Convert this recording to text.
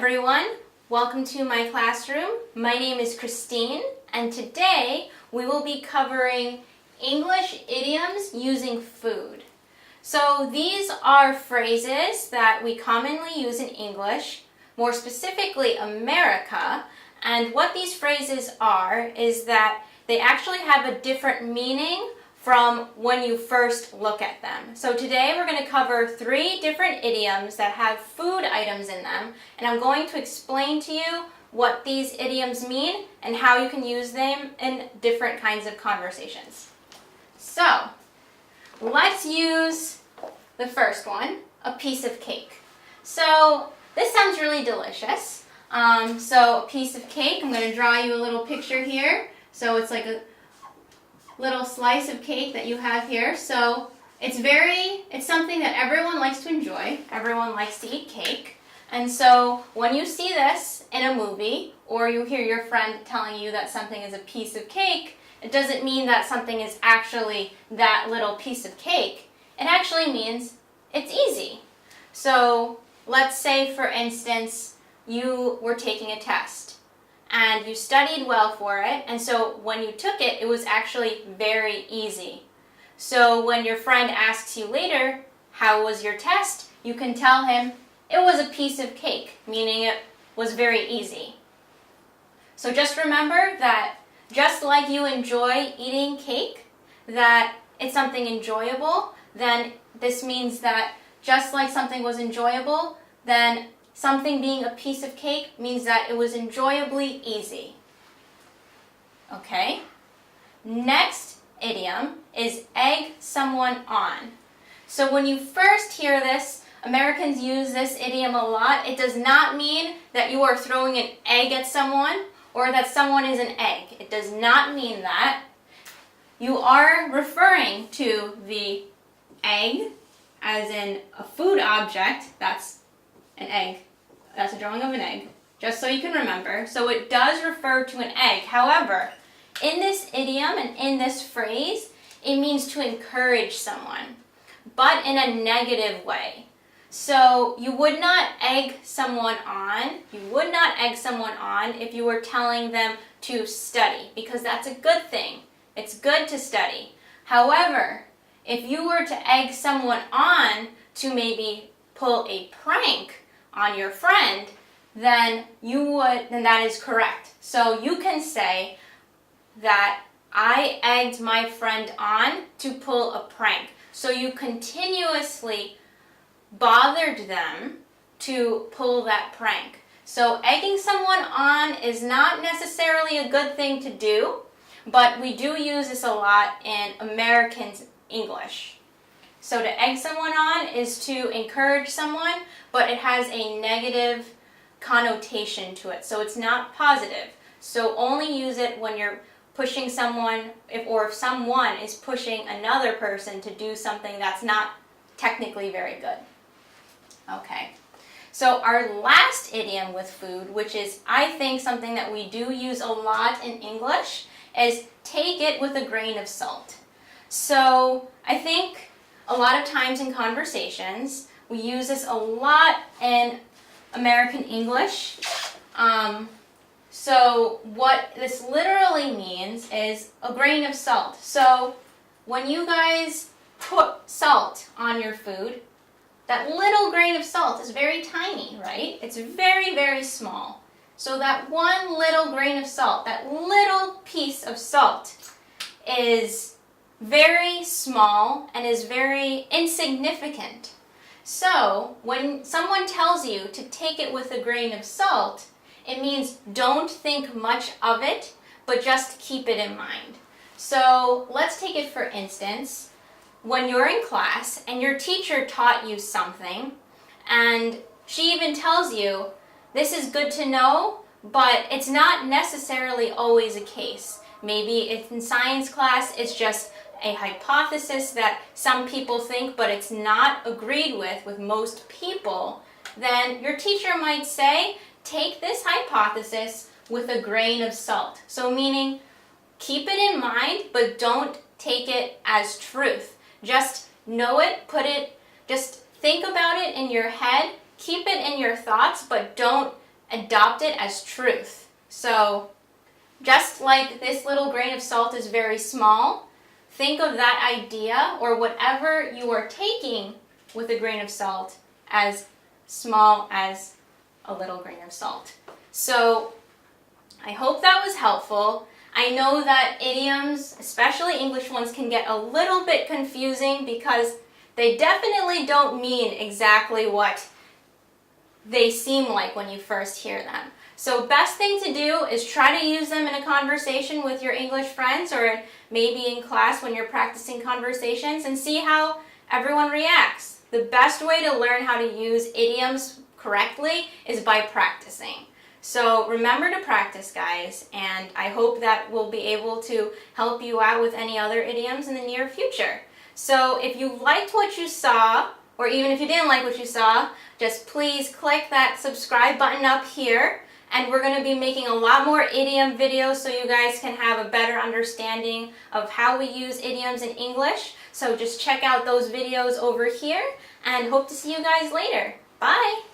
everyone, welcome to my classroom. My name is Christine, and today we will be covering English idioms using food. So these are phrases that we commonly use in English, more specifically America, and what these phrases are is that they actually have a different meaning from when you first look at them. So today we're going to cover 3 different idioms that have food items in them, and I'm going to explain to you what these idioms mean and how you can use them in different kinds of conversations. So let's use the first one, a piece of cake. So this sounds really delicious. So a piece of cake, I'm going to draw you a little picture here. So it's like a little slice of cake that you have here. So it's something that everyone likes to enjoy. Everyone likes to eat cake. And so when you see this in a movie or you hear your friend telling you that something is a piece of cake, it doesn't mean that something is actually that little piece of cake. It actually means it's easy. So let's say, for instance, you were taking a test and you studied well for it, and so when you took it, it was actually very easy. So when your friend asks you later, how was your test? You can tell him it was a piece of cake, meaning it was very easy. So just remember that just like you enjoy eating cake, that it's something enjoyable, then this means that just like something was enjoyable, then something being a piece of cake means that it was enjoyably easy. Okay? Next idiom is egg someone on. So when you first hear this, Americans use this idiom a lot. It does not mean that you are throwing an egg at someone or that someone is an egg. It does not mean that. You are referring to the egg as in a food object. That's an egg. That's a drawing of an egg, just so you can remember. So it does refer to an egg. However, in this idiom and in this phrase, it means to encourage someone, but in a negative way. So you would not egg someone on. You would not egg someone on if you were telling them to study, because that's a good thing. It's good to study. However, if you were to egg someone on to maybe pull a prank on your friend, then that is correct. So you can say that I egged my friend on to pull a prank. So you continuously bothered them to pull that prank. So egging someone on is not necessarily a good thing to do, but we do use this a lot in American English. So to egg someone on is to encourage someone, but it has a negative connotation to it. So it's not positive. So only use it when you're pushing someone, if someone is pushing another person to do something that's not technically very good. Okay. So our last idiom with food, which is I think something that we do use a lot in English, is take it with a grain of salt. So I think a lot of times in conversations, we use this a lot in American English. So what this literally means is a grain of salt. So when you guys put salt on your food, that little grain of salt is very tiny, right? It's very, very small. So that one little grain of salt, that little piece of salt is very small and is very insignificant. So when someone tells you to take it with a grain of salt, it means don't think much of it, but just keep it in mind. So let's take it for instance, when you're in class and your teacher taught you something, and she even tells you, this is good to know, but it's not necessarily always a case. Maybe in science class, it's just a hypothesis that some people think, but it's not agreed with most people, then your teacher might say, take this hypothesis with a grain of salt. So meaning, keep it in mind, but don't take it as truth. Just know it, just think about it in your head, keep it in your thoughts, but don't adopt it as truth. So just like this little grain of salt is very small, think of that idea or whatever you are taking with a grain of salt as small as a little grain of salt. So I hope that was helpful. I know that idioms, especially English ones, can get a little bit confusing because they definitely don't mean exactly what they seem like when you first hear them. So best thing to do is try to use them in a conversation with your English friends or maybe in class when you're practicing conversations and see how everyone reacts. The best way to learn how to use idioms correctly is by practicing. So remember to practice, guys, and I hope that we'll be able to help you out with any other idioms in the near future. So if you liked what you saw, or even if you didn't like what you saw, just please click that subscribe button up here, and we're going to be making a lot more idiom videos so you guys can have a better understanding of how we use idioms in English. So just check out those videos over here, and hope to see you guys later. Bye!